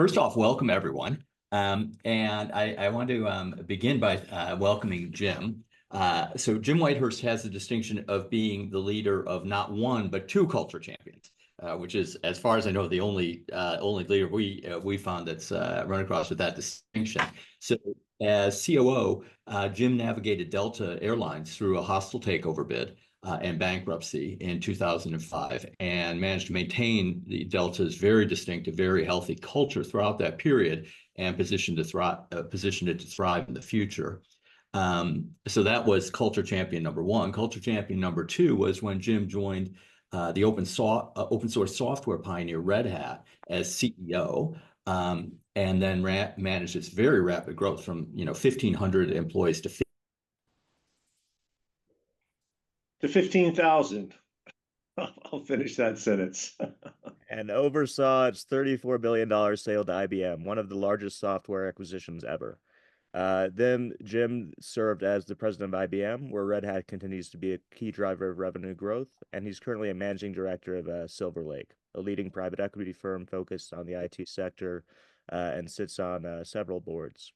First off, welcome everyone. And I want to begin by welcoming Jim. So Jim Whitehurst has the distinction of being the leader of not one, but two culture champions, which is, as far as I know, the only leader we found that's run across with that distinction. So as COO, Jim navigated Delta Airlines through a hostile takeover bid and bankruptcy in 2005, and managed to maintain the Delta's very distinctive, very healthy culture throughout that period, and positioned it to thrive in the future. So that was culture champion number one. Culture champion number two was when Jim joined the open source software pioneer Red Hat as CEO, and then managed its very rapid growth from 1,500 employees to 15,000. I'll finish that sentence. And oversaw its $34 billion sale to IBM, one of the largest software acquisitions ever. Then Jim served as the president of IBM, where Red Hat continues to be a key driver of revenue growth, and he's currently a managing director of Silver Lake, a leading private equity firm focused on the IT sector, and sits on several boards.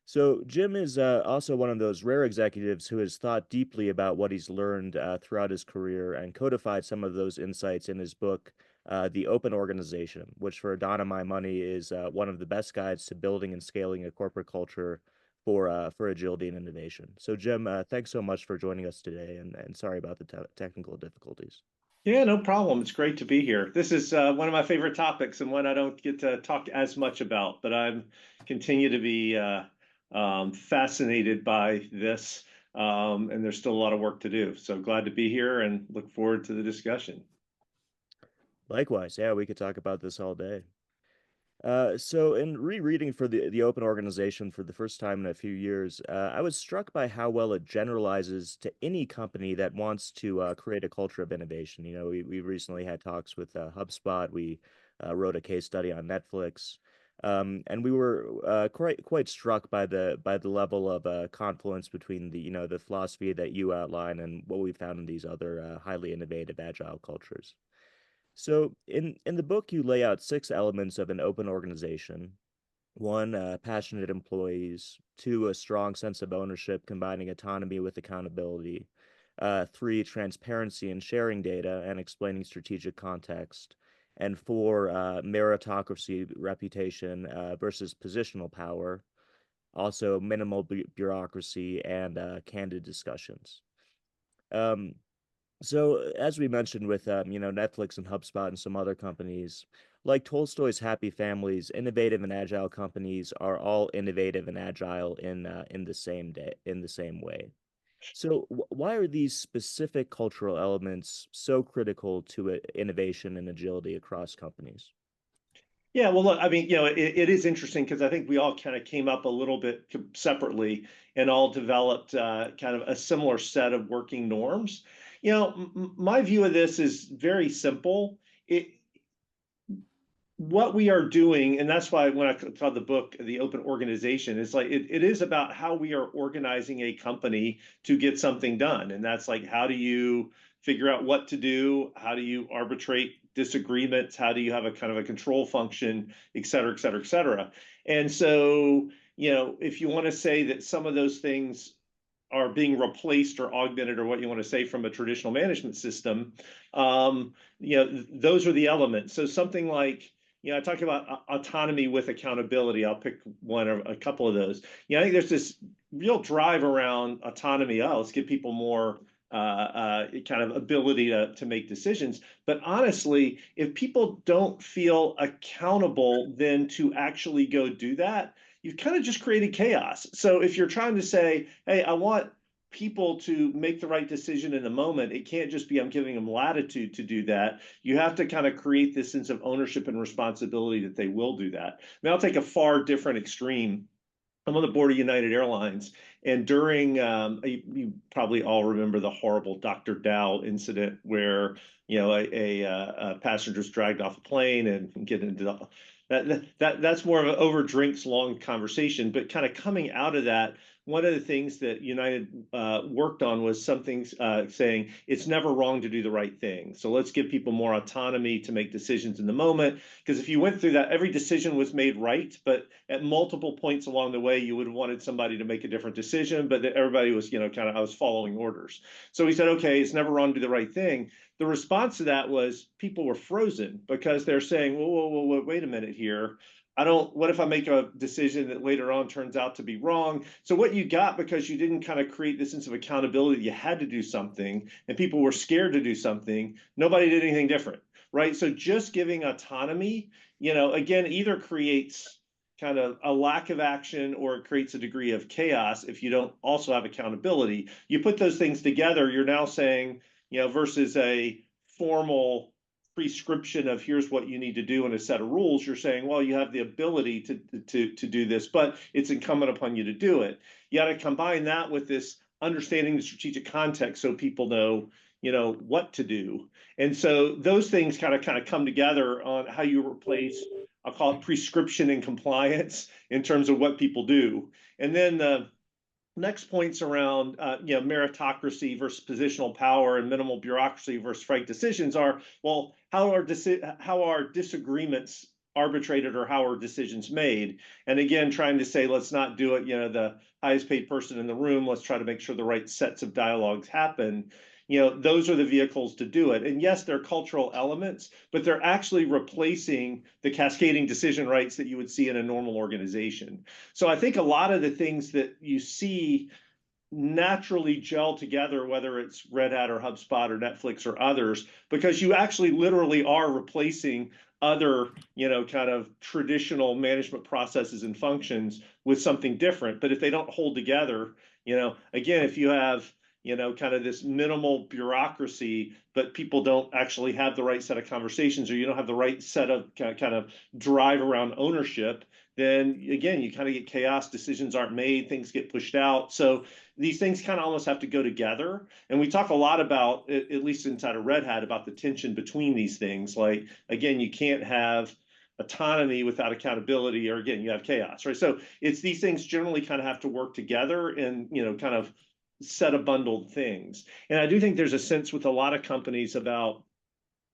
So Jim is also one of those rare executives who has thought deeply about what he's learned throughout his career and codified some of those insights in his book, The Open Organization, which for Don and My Money is one of the best guides to building and scaling a corporate culture for agility and innovation. So Jim, thanks so much for joining us today, and sorry about the technical difficulties. Yeah, no problem. It's great to be here. This is one of my favorite topics and one I don't get to talk as much about, but I'm continue to be fascinated by this, and there's still a lot of work to do. So glad to be here and look forward to the discussion. Likewise, yeah, we could talk about this all day. So in rereading for the Open Organization for the first time in a few years, I was struck by how well it generalizes to any company that wants to create a culture of innovation. You know, we recently had talks with HubSpot. We wrote a case study on Netflix. And we were quite struck by the level of confluence between the philosophy that you outline and what we found in these other highly innovative agile cultures. So in the book, you lay out 6 elements of an open organization. 1, passionate employees. 2, a strong sense of ownership, combining autonomy with accountability. 3, transparency and sharing data and explaining strategic context. And 4, meritocracy, reputation versus positional power. Also, minimal bureaucracy and candid discussions. So as we mentioned with Netflix and HubSpot and some other companies, like Tolstoy's Happy Families, innovative and agile companies are all innovative and agile in the same way. So why are these specific cultural elements so critical to innovation and agility across companies? Yeah, well, look, I mean, it is interesting because I think we all kind of came up a little bit separately and all developed kind of a similar set of working norms. My view of this is very simple. What we are doing, and that's why when I called the book The Open Organization, it's like it is about how we are organizing a company to get something done. And that's like, how do you figure out what to do? How do you arbitrate disagreements? How do you have a kind of a control function, et cetera, et cetera, et cetera? And so, if you want to say that some of those things are being replaced or augmented, or what you want to say from a traditional management system, those are the elements. So something like, I talk about autonomy with accountability. I'll pick one or a couple of those. I think there's this real drive around autonomy. Let's give people more kind of ability to make decisions. But honestly, if people don't feel accountable then to actually go do that, you've kind of just created chaos. So if you're trying to say, hey, I want people to make the right decision in the moment, it can't just be I'm giving them latitude to do that. You have to kind of create this sense of ownership and responsibility that they will do that. I mean, I'll take a far different extreme. I'm on the board of United Airlines, and during you probably all remember the horrible Dr. Dow incident where a passenger's dragged off a plane and get into that's more of an over drinks long conversation. But kind of coming out of that one of the things that United worked on was something saying it's never wrong to do the right thing. So let's give people more autonomy to make decisions in the moment. Because if you went through that, every decision was made right, but at multiple points along the way, you would have wanted somebody to make a different decision, but everybody was, kind of, I was following orders. So we said, okay, it's never wrong to do the right thing. The response to that was people were frozen because they're saying, whoa, wait a minute here. What if I make a decision that later on turns out to be wrong? So what you got, because you didn't kind of create this sense of accountability, you had to do something and people were scared to do something. Nobody did anything different, right? So just giving autonomy, again, either creates kind of a lack of action or it creates a degree of chaos if you don't also have accountability. You put those things together, you're now saying, versus a formal prescription of here's what you need to do in a set of rules, you're saying, well, you have the ability to do this, but it's incumbent upon you to do it. You got to combine that with this understanding the strategic context so people know, what to do. And so those things kind of come together on how you replace, I'll call it prescription and compliance in terms of what people do. And then the next points around meritocracy versus positional power and minimal bureaucracy versus frank decisions are, well, how are disagreements arbitrated or how are decisions made? And again, trying to say, let's not do it, the highest paid person in the room, let's try to make sure the right sets of dialogues happen. Those are the vehicles to do it. And yes, they're cultural elements, but they're actually replacing the cascading decision rights that you would see in a normal organization. So I think a lot of the things that you see naturally gel together, whether it's Red Hat or HubSpot or Netflix or others, because you actually literally are replacing other, kind of traditional management processes and functions with something different. But if they don't hold together, again, if you have kind of this minimal bureaucracy, but people don't actually have the right set of conversations, or you don't have the right set of kind of drive around ownership, then again, you kind of get chaos, decisions aren't made, things get pushed out. So these things kind of almost have to go together. And we talk a lot about, at least inside of Red Hat, about the tension between these things. Like, again, you can't have autonomy without accountability, or again, you have chaos, right? So it's these things generally kind of have to work together and, kind of set of bundled things. And I do think there's a sense with a lot of companies about,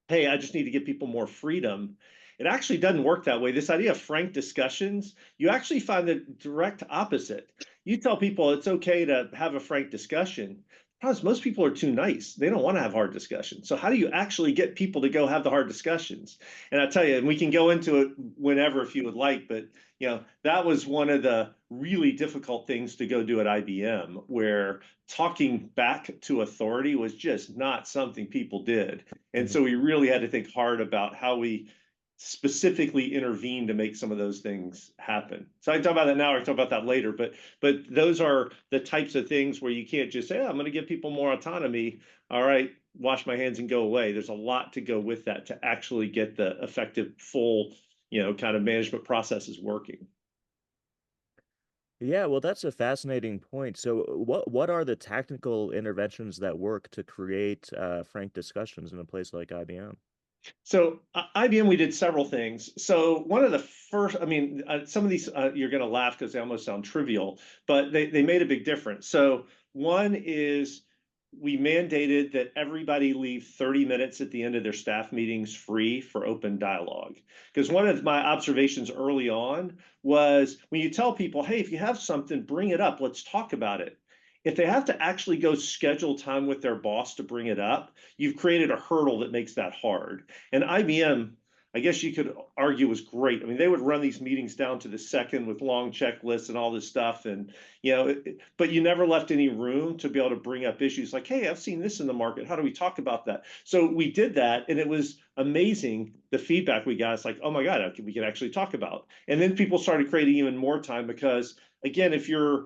hey, I just need to give people more freedom. It actually doesn't work that way. This idea of frank discussions, you actually find the direct opposite. You tell people it's okay to have a frank discussion. Because most people are too nice. They don't want to have hard discussions. So how do you actually get people to go have the hard discussions? And I tell you, and we can go into it whenever if you would like, but that was one of the really difficult things to go do at IBM, where talking back to authority was just not something people did. And so we really had to think hard about how we specifically intervene to make some of those things happen. So I can talk about that now, or I can talk about that later, but those are the types of things where you can't just say, oh, I'm going to give people more autonomy. All right, wash my hands and go away. There's a lot to go with that to actually get the effective, full, kind of management processes working. Yeah, well, that's a fascinating point. So, what are the technical interventions that work to create frank discussions in a place like IBM? So IBM, we did several things. So one of the first, I mean, some of these you're going to laugh because they almost sound trivial, but they made a big difference. So one is we mandated that everybody leave 30 minutes at the end of their staff meetings free for open dialogue. Because one of my observations early on was when you tell people, hey, if you have something, bring it up, let's talk about it. If they have to actually go schedule time with their boss to bring it up, you've created a hurdle that makes that hard. And IBM, I guess you could argue, was great. I mean, they would run these meetings down to the second with long checklists and all this stuff. And, but you never left any room to be able to bring up issues like, hey, I've seen this in the market. How do we talk about that? So we did that. And it was amazing. The feedback we got, it's like, oh my God, we can actually talk about. And then people started creating even more time because, again, if you're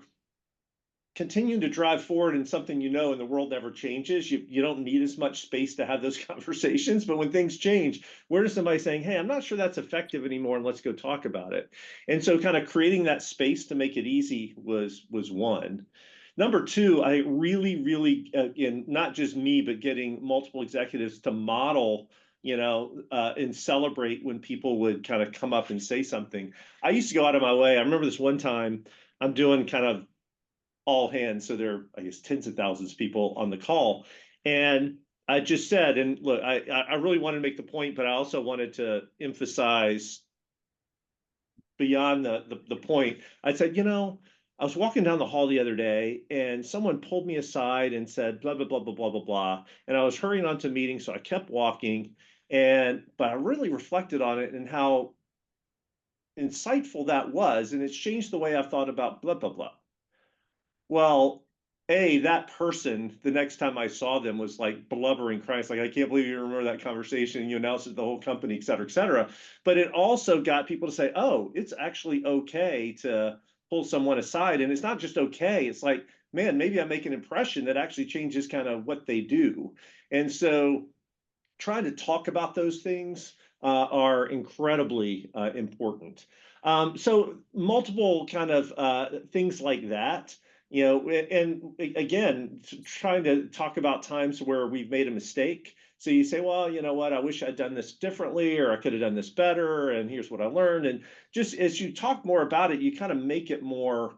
continuing to drive forward in something and the world never changes, you don't need as much space to have those conversations. But when things change, where does somebody saying, hey, I'm not sure that's effective anymore, and let's go talk about it? And so kind of creating that space to make it easy was one. Number two, I really, again, not just me, but getting multiple executives to model, and celebrate when people would kind of come up and say something. I used to go out of my way. I remember this one time I'm doing kind of all hands. So there are, I guess, tens of thousands of people on the call. And I just said, and look, I really wanted to make the point, but I also wanted to emphasize beyond the point. I said, I was walking down the hall the other day and someone pulled me aside and said, blah, blah, blah, blah, blah, blah, blah. And I was hurrying on to a meeting, so I kept walking. But I really reflected on it and how insightful that was. And it's changed the way I've thought about blah, blah, blah. Well, that person, the next time I saw them was like blubbering, crying. It's like, I can't believe you remember that conversation. You announced it to the whole company, et cetera, et cetera. But it also got people to say, oh, it's actually okay to pull someone aside. And it's not just okay. It's like, man, maybe I make an impression that actually changes kind of what they do. And so trying to talk about those things are incredibly important. So multiple kind of things like that, and again, trying to talk about times where we've made a mistake. So you say, well, you know what, I wish I'd done this differently, or I could have done this better, and here's what I learned. And just as you talk more about it, you kind of make it more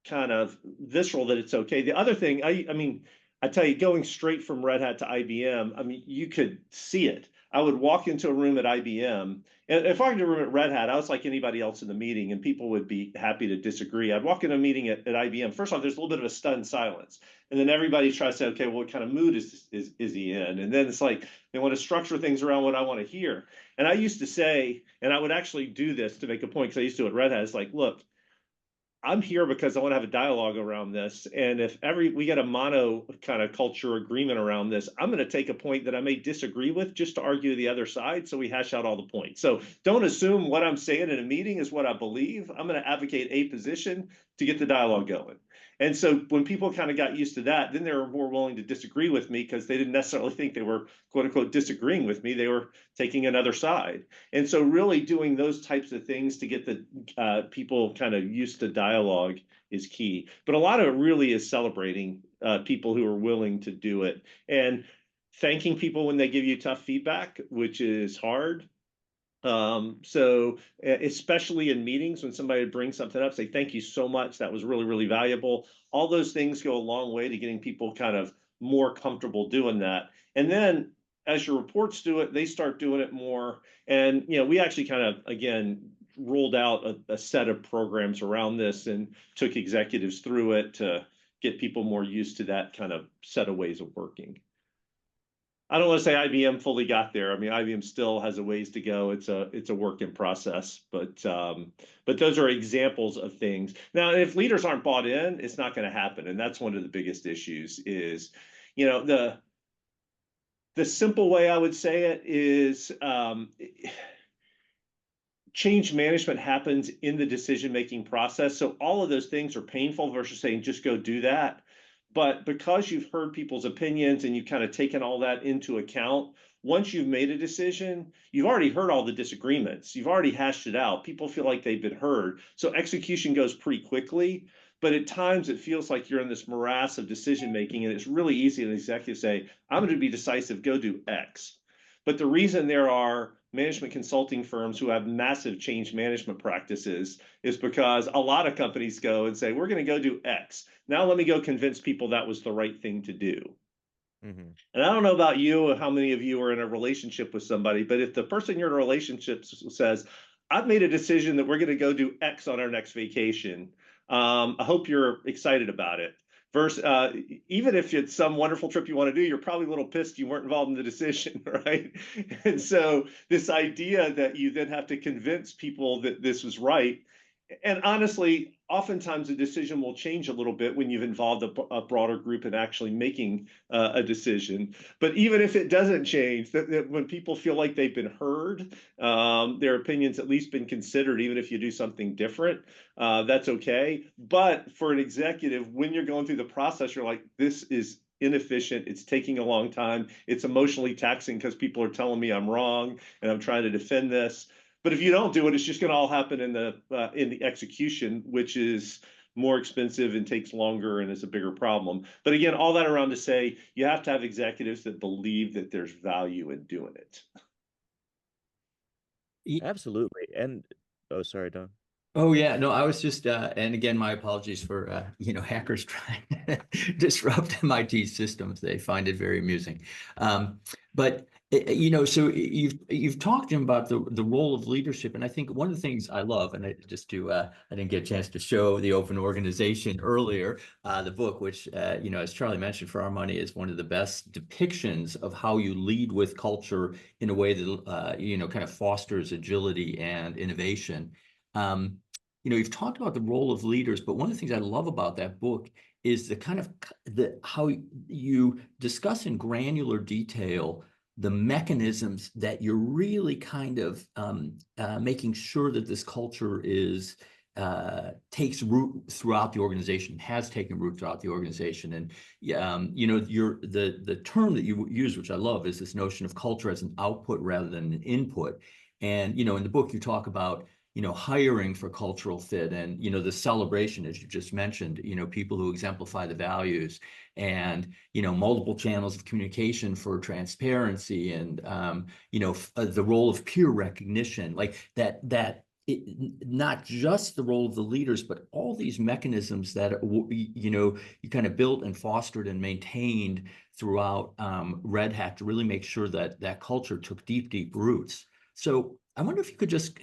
kind of visceral that it's okay. The other thing, I mean, I tell you, going straight from Red Hat to IBM, I mean, you could see it. I would walk into a room at IBM, and if I were in a room at Red Hat, I was like anybody else in the meeting, and people would be happy to disagree. I'd walk into a meeting at IBM. First off, there's a little bit of a stunned silence, and then everybody tries to say, okay, well, what kind of mood is he in? And then it's like they want to structure things around what I want to hear. And I used to say, and I would actually do this to make a point because I used to at Red Hat. It's like, look, I'm here because I want to have a dialogue around this. And if we get a mono kind of culture agreement around this, I'm going to take a point that I may disagree with just to argue the other side. So we hash out all the points. So don't assume what I'm saying in a meeting is what I believe. I'm going to advocate a position to get the dialogue going. And so when people kind of got used to that, then they were more willing to disagree with me because they didn't necessarily think they were, quote unquote, disagreeing with me. They were taking another side. And so really doing those types of things to get the people kind of used to dialogue is key. But a lot of it really is celebrating people who are willing to do it and thanking people when they give you tough feedback, which is hard. So especially in meetings, when somebody brings something up, say, thank you so much. That was really, really valuable. All those things go a long way to getting people kind of more comfortable doing that. And then as your reports do it, they start doing it more. And, we actually kind of, again, rolled out a set of programs around this and took executives through it to get people more used to that kind of set of ways of working. I don't want to say IBM fully got there. I mean, IBM still has a ways to go. It's a work in process, but those are examples of things. Now, if leaders aren't bought in, it's not going to happen, and that's one of the biggest issues. Is the simple way I would say it is change management happens in the decision-making process. So all of those things are painful versus saying just go do that. But because you've heard people's opinions and you've kind of taken all that into account, once you've made a decision, you've already heard all the disagreements. You've already hashed it out. People feel like they've been heard. So execution goes pretty quickly. But at times it feels like you're in this morass of decision making, and it's really easy to executive say, I'm going to be decisive, go do X. But the reason there are management consulting firms who have massive change management practices is because a lot of companies go and say, we're going to go do X. Now let me go convince people that was the right thing to do. Mm-hmm. And I don't know about you or how many of you are in a relationship with somebody, but if the person you're in a relationship says, I've made a decision that we're going to go do X on our next vacation, I hope you're excited about it. Versus, even if it's some wonderful trip you want to do, you're probably a little pissed you weren't involved in the decision, right? And so this idea that you then have to convince people that this was right, and honestly, oftentimes the decision will change a little bit when you've involved a broader group in actually making a decision. But even if it doesn't change, that when people feel like they've been heard, their opinions at least been considered, even if you do something different, that's okay. But for an executive, when you're going through the process, you're like, this is inefficient. It's taking a long time. It's emotionally taxing because people are telling me I'm wrong and I'm trying to defend this. But if you don't do it, it's just going to all happen in the execution, which is more expensive and takes longer and is a bigger problem. But again, all that around to say you have to have executives that believe that there's value in doing it. Absolutely. And oh, sorry, Don. Oh yeah, no, I was just and again, my apologies for hackers trying to disrupt MIT systems. They find it very amusing. But so you've talked to him about the role of leadership, and I think one of the things I love, and I didn't get a chance to show the open organization earlier, the book, which as Charlie mentioned, for our money, is one of the best depictions of how you lead with culture in a way that kind of fosters agility and innovation. Um, you've talked about the role of leaders, but one of the things I love about that book is the kind of how you discuss in granular detail the mechanisms that you're really kind of making sure that this culture takes root throughout the organization, has taken root throughout the organization. And the term that you use, which I love, is this notion of culture as an output rather than an input. And in the book you talk about hiring for cultural fit and, the celebration, as you just mentioned, people who exemplify the values and, multiple channels of communication for transparency and, the role of peer recognition, like not just the role of the leaders, but all these mechanisms that, you kind of built and fostered and maintained throughout Red Hat to really make sure that that culture took deep, deep roots. So I wonder if you could just,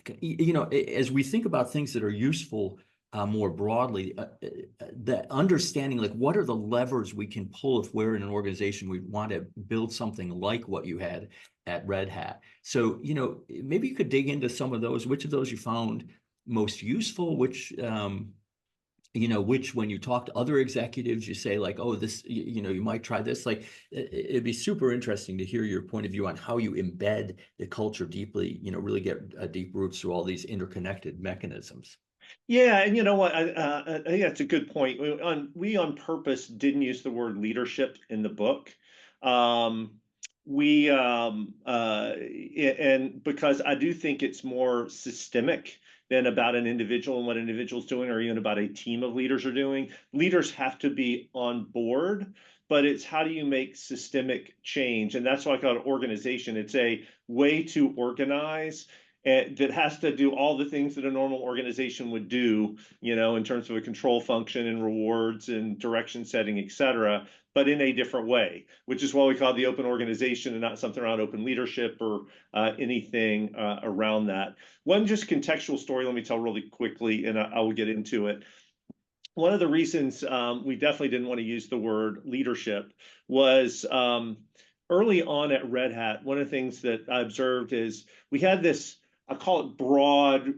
as we think about things that are useful more broadly, the understanding, like, what are the levers we can pull if we're in an organization we want to build something like what you had at Red Hat. So, maybe you could dig into some of those, which of those you found most useful, which when you talk to other executives, you say like, oh, this, you might try this. Like, it'd be super interesting to hear your point of view on how you embed the culture deeply, really get deep roots through all these interconnected mechanisms. Yeah, and you know what? I think that's a good point. We on purpose didn't use the word leadership in the book. Um, and because I do think it's more systemic than about an individual and what an individual's doing, or even about a team of leaders are doing. Leaders have to be on board, but it's how do you make systemic change? And that's why I call it organization. It's a way to organize that has to do all the things that a normal organization would do, in terms of a control function and rewards and direction setting, et cetera, but in a different way, which is why we call it the open organization and not something around open leadership or anything around that. One just contextual story, let me tell really quickly, and I will get into it. One of the reasons we definitely didn't want to use the word leadership was early on at Red Hat, one of the things that I observed is we had this, I call it broad,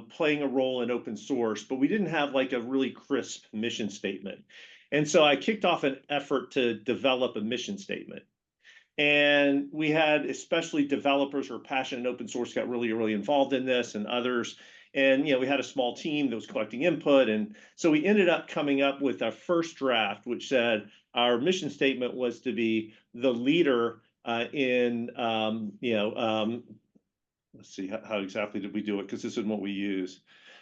playing a role in open source, but we didn't have like a really crisp mission statement. And so I kicked off an effort to develop a mission statement. And we had especially developers who are passionate in open source got really, really involved in this, and others. And we had a small team that was collecting input. And so we ended up coming up with our first draft, which said our mission statement was to be the leader let's see, how exactly did we do it? Because this is what we use.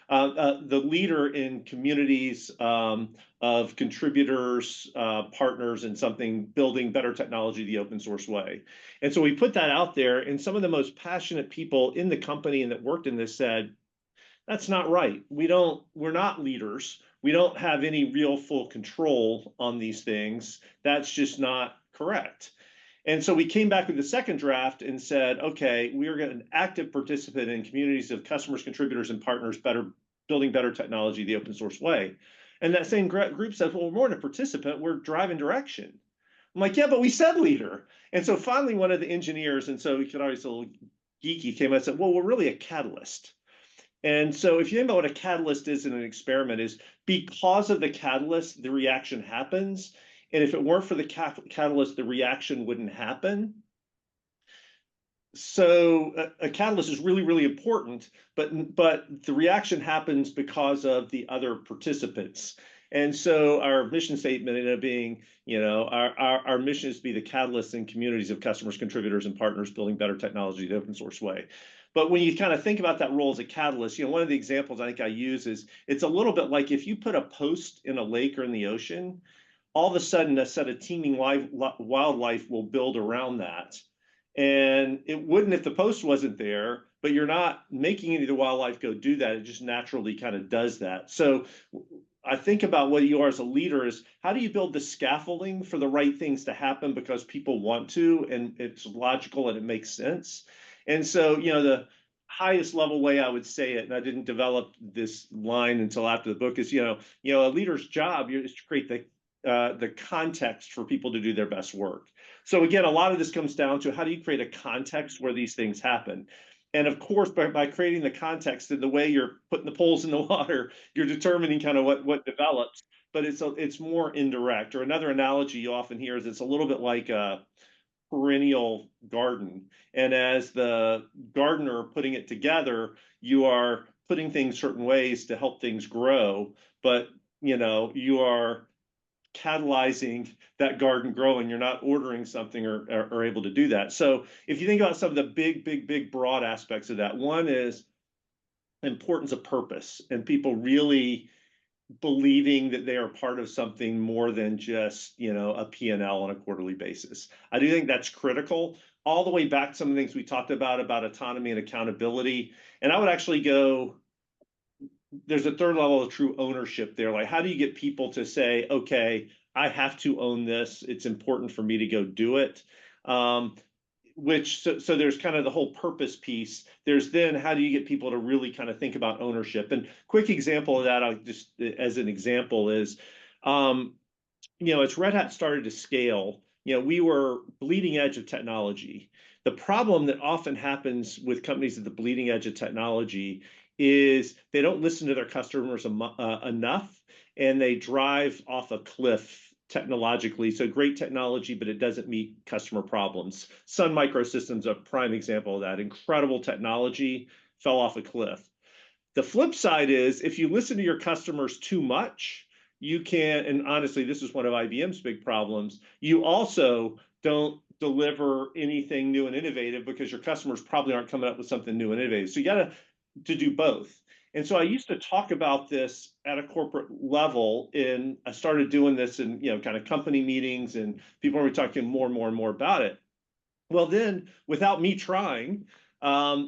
The leader in communities of contributors, partners, and something building better technology the open source way. And so we put that out there, and some of the most passionate people in the company and that worked in this said, that's not right. We're not leaders. We don't have any real full control on these things. That's just not correct. And so we came back with the second draft and said, okay, we are an active participant in communities of customers, contributors, and partners building better technology the open source way. And that same group says, well, we're more than a participant, we're driving direction. I'm like, yeah, but we said leader. And so finally, one of the engineers, and so he could always a little geeky, came out and said, well, we're really a catalyst. And so if you think about what a catalyst is in an experiment, is because of the catalyst, the reaction happens. And if it weren't for the catalyst, the reaction wouldn't happen. So a catalyst is really, really important, but the reaction happens because of the other participants. And so our mission statement ended up being, our mission is to be the catalyst in communities of customers, contributors, and partners building better technology the open source way. But when you kind of think about that role as a catalyst, one of the examples I think I use is it's a little bit like if you put a post in a lake or in the ocean, all of a sudden a set of teeming wildlife will build around that. And it wouldn't if the post wasn't there, but you're not making any of the wildlife go do that. It just naturally kind of does that. So I think about what you are as a leader is how do you build the scaffolding for the right things to happen because people want to, and it's logical and it makes sense. And so, the highest level way I would say it, and I didn't develop this line until after the book, is, a leader's job is to create the context for people to do their best work. So again, a lot of this comes down to how do you create a context where these things happen? And of course, by creating the context and the way you're putting the poles in the water, you're determining kind of what develops. But it's more indirect. Or another analogy you often hear is it's a little bit like a perennial garden. And as the gardener putting it together, you are putting things certain ways to help things grow. But you are catalyzing that garden growing. You're not ordering something or able to do that. So if you think about some of the big, broad aspects of that, one is importance of purpose and people really believing that they are part of something more than just, a P&L on a quarterly basis. I do think that's critical all the way back to some of the things we talked about autonomy and accountability. And I would actually go, there's a third level of true ownership there. Like, how do you get people to say, okay, I have to own this. It's important for me to go do it. So there's kind of the whole purpose piece. There's then how do you get people to really kind of think about ownership? And quick example of that, I'll just as an example is, as Red Hat started to scale, we were bleeding edge of technology. The problem that often happens with companies at the bleeding edge of technology is they don't listen to their customers enough, and they drive off a cliff technologically. So great technology, but it doesn't meet customer problems. Sun Microsystems, a prime example of that. Incredible technology, fell off a cliff. The flip side is if you listen to your customers too much, you can, and honestly, this is one of IBM's big problems, you also don't deliver anything new and innovative because your customers probably aren't coming up with something new and innovative. So you got to do both. And so I used to talk about this at a corporate level, and I started doing this in kind of company meetings, and people were talking more and more and more about it. Well, then, without me trying, so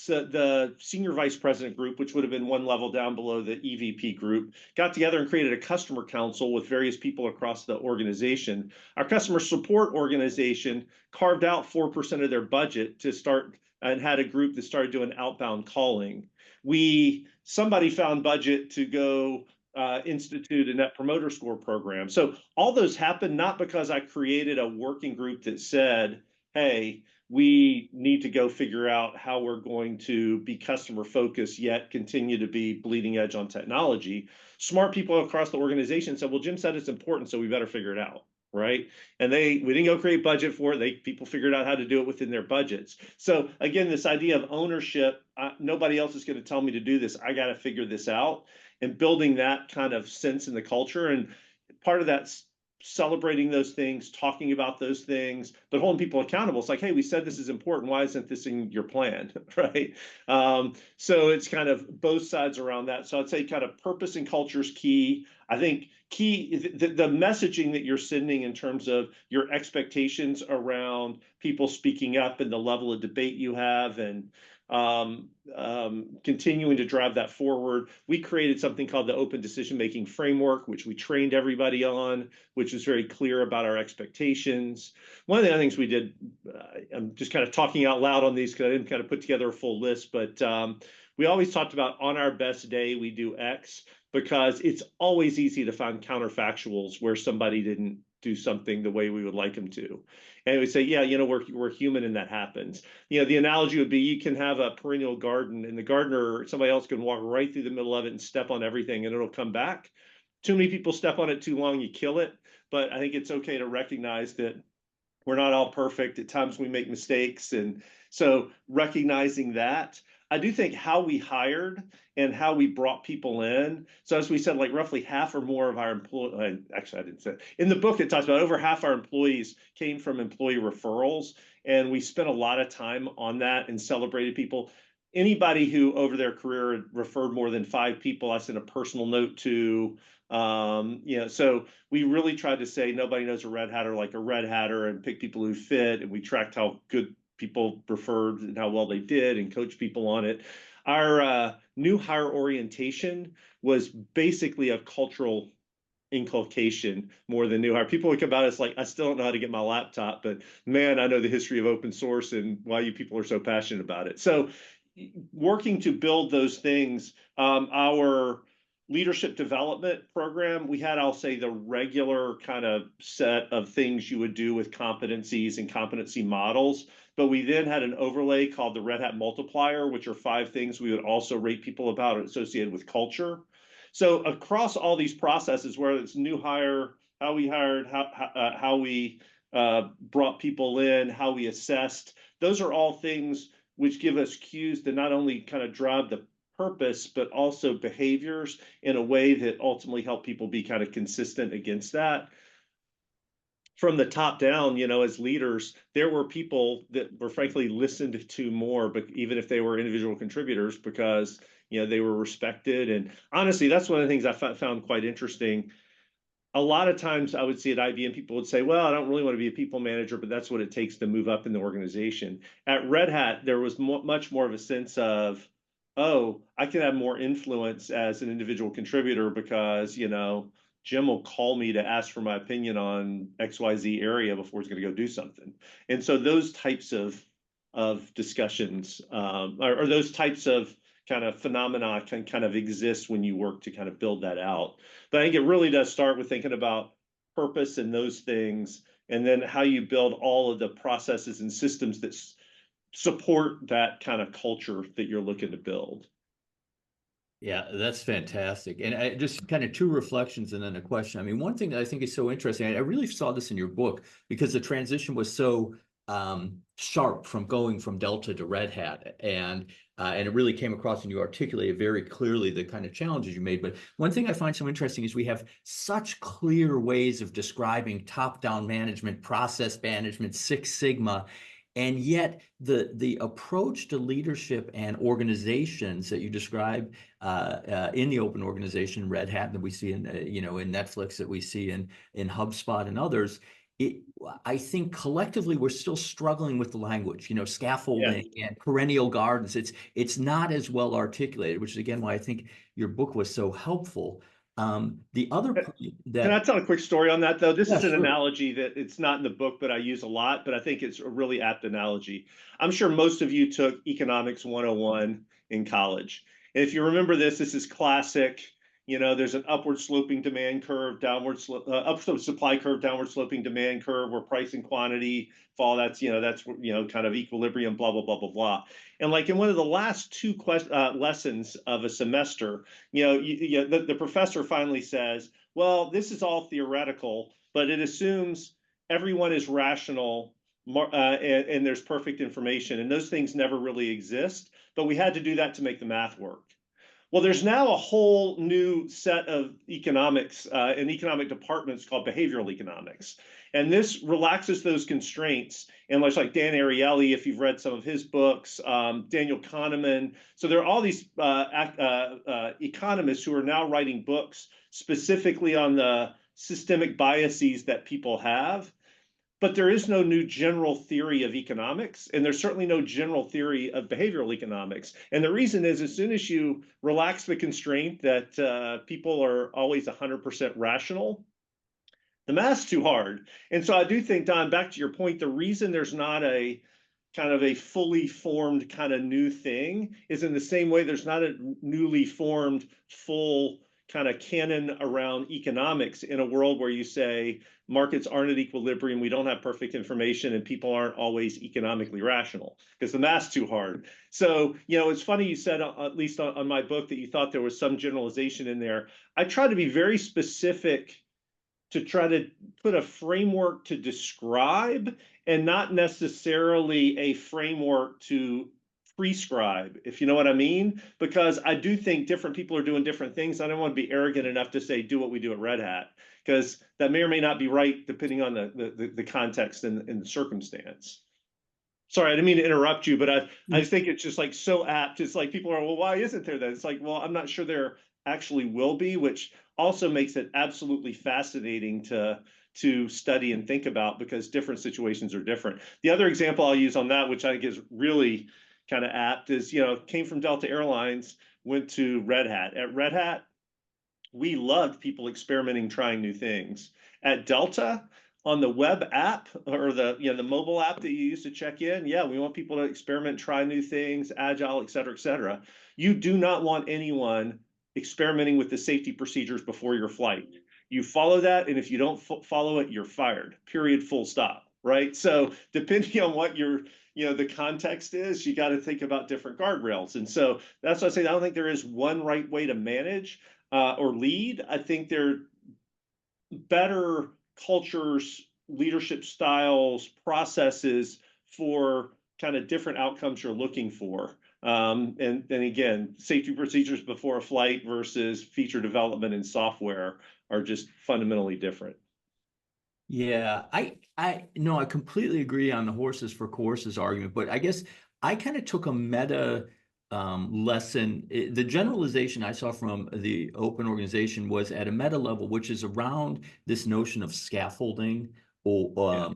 the senior vice president group, which would have been one level down below the EVP group, got together and created a customer council with various people across the organization. Our customer support organization carved out 4% of their budget to start and had a group that started doing outbound calling. Somebody found budget to go institute a net promoter score program. So all those happened not because I created a working group that said, hey, we need to go figure out how we're going to be customer focused yet continue to be bleeding edge on technology. Smart people across the organization said, well, Jim said it's important, so we better figure it out. Right. And we didn't go create budget for it. People figured out how to do it within their budgets. So again, this idea of ownership, nobody else is going to tell me to do this. I got to figure this out, and building that kind of sense in the culture. And part of that's celebrating those things, talking about those things, but holding people accountable. It's like, hey, we said this is important. Why isn't this in your plan? Right. So it's kind of both sides around that. So I'd say kind of purpose and culture is key. I think the messaging that you're sending in terms of your expectations around people speaking up and the level of debate you have, and continuing to drive that forward. We created something called the Open Decision-Making Framework, which we trained everybody on, which was very clear about our expectations. One of the other things we did, I'm just kind of talking out loud on these because I didn't kind of put together a full list, but we always talked about on our best day, we do X, because it's always easy to find counterfactuals where somebody didn't do something the way we would like them to. And we say, yeah, we're human and that happens. The analogy would be you can have a perennial garden and the gardener, somebody else can walk right through the middle of it and step on everything and it'll come back. Too many people step on it too long, you kill it. But I think it's okay to recognize that we're not all perfect. At times we make mistakes. And so recognizing that, I do think how we hired and how we brought people in. So as we said, like roughly half or more of our employees, actually I didn't say it. In the book, it talks about over half our employees came from employee referrals. And we spent a lot of time on that and celebrated people. Anybody who over their career referred more than 5 people, I sent a personal note to. So we really tried to say nobody knows a Red Hatter like a Red Hatter and pick people who fit. And we tracked how good people preferred and how well they did and coach people on it. Our new hire orientation was basically a cultural inculcation more than new hire. People would come out as like, I still don't know how to get my laptop, but man, I know the history of open source and why you people are so passionate about it. So working to build those things, our leadership development program, we had, I'll say, the regular kind of set of things you would do with competencies and competency models. But we then had an overlay called the Red Hat Multiplier, which are 5 things we would also rate people about associated with culture. So across all these processes, whether it's new hire, how we hired, how we brought people in, how we assessed, those are all things which give us cues to not only kind of drive the purpose, but also behaviors in a way that ultimately help people be kind of consistent against that. From the top down, as leaders, there were people that were frankly listened to more, but even if they were individual contributors, because they were respected. And honestly, that's one of the things I found quite interesting. A lot of times I would see at IBM, people would say, well, I don't really want to be a people manager, but that's what it takes to move up in the organization. At Red Hat, there was much more of a sense of, oh, I can have more influence as an individual contributor because, Jim will call me to ask for my opinion on XYZ area before he's going to go do something. And so those types of discussions or those types of kind of phenomena can kind of exist when you work to kind of build that out. But I think it really does start with thinking about purpose and those things, and then how you build all of the processes and systems that support that kind of culture that you're looking to build. Yeah, that's fantastic. And I just kind of 2 reflections and then a question. I mean, one thing that I think is so interesting, I really saw this in your book because the transition was so sharp from going from Delta to Red Hat, and it really came across, and you articulated very clearly the kind of challenges you made. But one thing I find so interesting is we have such clear ways of describing top-down management, process management, Six Sigma. And yet the approach to leadership and organizations that you describe in the open organization, Red Hat, that we see in in Netflix, that we see in HubSpot and others, I think collectively we're still struggling with the language, scaffolding and perennial gardens. It's not as well articulated, which is again why I think your book was so helpful. The other point that, can I tell a quick story on that, though? This is an sure. analogy that it's not in the book, but I use a lot, but I think it's a really apt analogy. I'm sure most of you took Economics 101 in college. And if you remember this is classic. There's an upward sloping demand curve, upward supply curve, downward sloping demand curve, where price and quantity fall. That's kind of equilibrium, blah, blah, blah, blah, blah. And like in one of the last 2 lessons of a semester, the professor finally says, well, this is all theoretical, but it assumes everyone is rational and there's perfect information. And those things never really exist. But we had to do that to make the math work. Well, there's now a whole new set of economics and economic departments called behavioral economics. And this relaxes those constraints. And like Dan Ariely, if you've read some of his books, Daniel Kahneman. So there are all these economists who are now writing books specifically on the systemic biases that people have. But there is no new general theory of economics, and there's certainly no general theory of behavioral economics. And the reason is, as soon as you relax the constraint that people are always 100% rational, the math's too hard. And so I do think, Don, back to your point, the reason there's not a kind of a fully formed kind of new thing is in the same way there's not a newly formed full kind of canon around economics in a world where you say markets aren't at equilibrium, we don't have perfect information, and people aren't always economically rational because the math's too hard. So, it's funny you said, at least on my book, that you thought there was some generalization in there. I try to be very specific to try to put a framework to describe and not necessarily a framework to prescribe, if you know what I mean, because I do think different people are doing different things. I don't want to be arrogant enough to say, do what we do at Red Hat, because that may or may not be right depending on the context and the circumstance. Sorry, I didn't mean to interrupt you, but I just think it's just like so apt. It's like people are, well, why isn't there that? It's like, well, I'm not sure there actually will be, which also makes it absolutely fascinating to to study and think about because different situations are different. The other example I'll use on that, which I think is really kind of apt, is, came from Delta Airlines, went to Red Hat. At Red Hat, we loved people experimenting, trying new things. At Delta, on the web app or the mobile app that you use to check in, yeah, we want people to experiment, try new things, agile, et cetera, et cetera. You do not want anyone experimenting with the safety procedures before your flight. You follow that, and if you don't follow it, you're fired. Period. Full stop. Right. So depending on what the context is, you got to think about different guardrails. And so that's why I say I don't think there is one right way to manage or lead. I think there are better cultures, leadership styles, processes for kind of different outcomes you're looking for. And again, safety procedures before a flight versus feature development in software are just fundamentally different. Yeah, no, I completely agree on the horses for courses argument, but I guess I kind of took a meta lesson. The generalization I saw from the open organization was at a meta level, which is around this notion of scaffolding or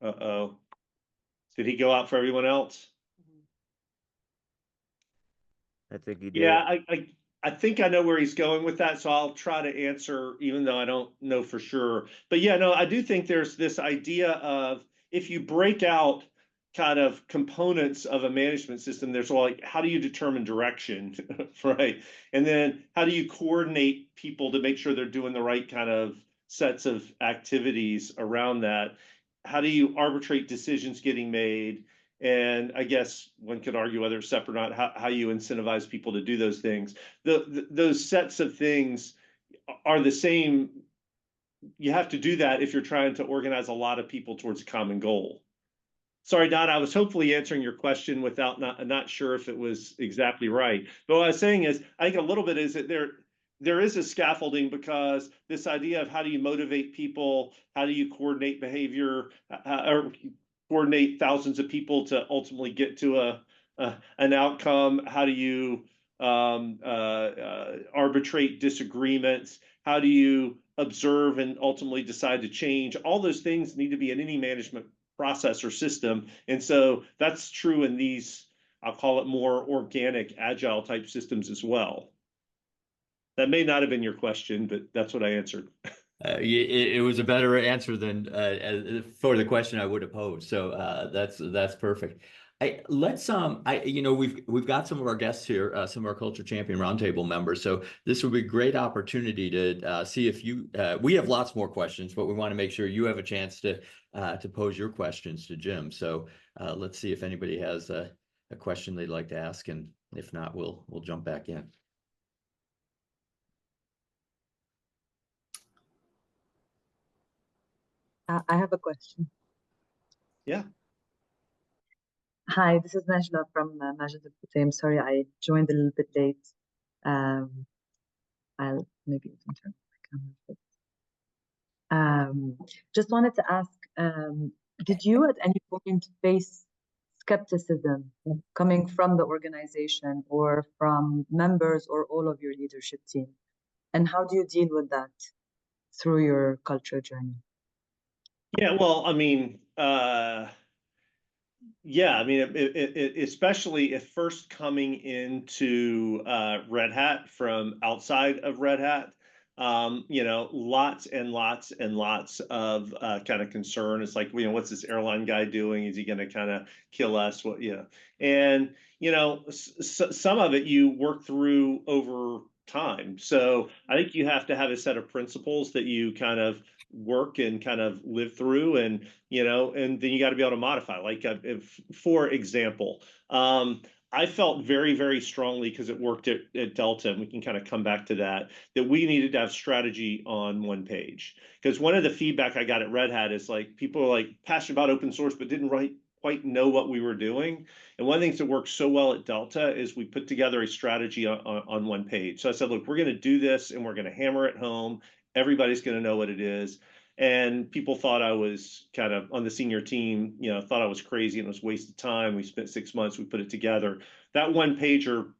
Uh-oh. Did he go out for everyone else? I think he did. Yeah, I think I know where he's going with that, so I'll try to answer, even though I don't know for sure. But yeah, no, I do think there's this idea of if you break out kind of components of a management system, there's like, how do you determine direction, right? And then how do you coordinate people to make sure they're doing the right kind of sets of activities around that? How do you arbitrate decisions getting made? And I guess one could argue whether it's separate or not, how you incentivize people to do those things. Those sets of things are the same. You have to do that if you're trying to organize a lot of people towards a common goal. Sorry, Don, I was hopefully answering your question without not sure if it was exactly right. But what I was saying is, I think a little bit is that there is a scaffolding because this idea of how do you motivate people, how do you coordinate behavior, or coordinate thousands of people to ultimately get to an outcome? How do you arbitrate disagreements? How do you observe and ultimately decide to change? All those things need to be in any management process or system. And so that's true in these, I'll call it more organic, agile type systems as well. That may not have been your question, but that's what I answered. It was a better answer than for the question I would have posed. So that's perfect. We've got some of our guests here, some of our Culture Champion Roundtable members. So this would be a great opportunity to see if we have lots more questions, but we want to make sure you have a chance to pose your questions to Jim. So let's see if anybody has a question they'd like to ask, and if not, we'll jump back in. I have a question. Yeah. Hi, this is Najla from Majid Al. I'm sorry I joined a little bit late. I'll maybe turn my camera. Just wanted to ask, did you at any point face skepticism coming from the organization or from members or all of your leadership team? And how do you deal with that through your culture journey? Yeah, well, I mean, especially if first coming into Red Hat from outside of Red Hat, lots and lots and lots of kind of concern. It's like, what's this airline guy doing? Is he going to kind of kill us? And some of it you work through over time. So I think you have to have a set of principles that you kind of work and kind of live through, and then you got to be able to modify. Like, for example, I felt very, very strongly, because it worked at Delta, and we can kind of come back to that we needed to have strategy on one page. Because one of the feedback I got at Red Hat is like, people are like passionate about open source, but didn't quite know what we were doing. And one of the things that worked so well at Delta is we put together a strategy on one page. So I said, look, we're going to do this, and we're going to hammer it home. Everybody's going to know what it is. And people thought I was kind of on the senior team, thought I was crazy and it was a waste of time. We spent 6 months, we put it together. That one pager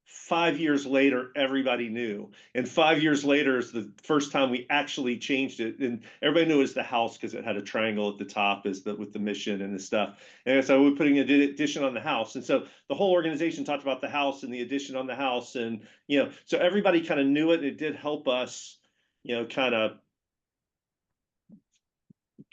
5 years later, everybody knew. And 5 years later is the first time we actually changed it. And everybody knew it was the house because it had a triangle at the top with the mission and the stuff. And so we're putting an addition on the house. And so the whole organization talked about the house and the addition on the house. And, so everybody kind of knew it. And it did help us,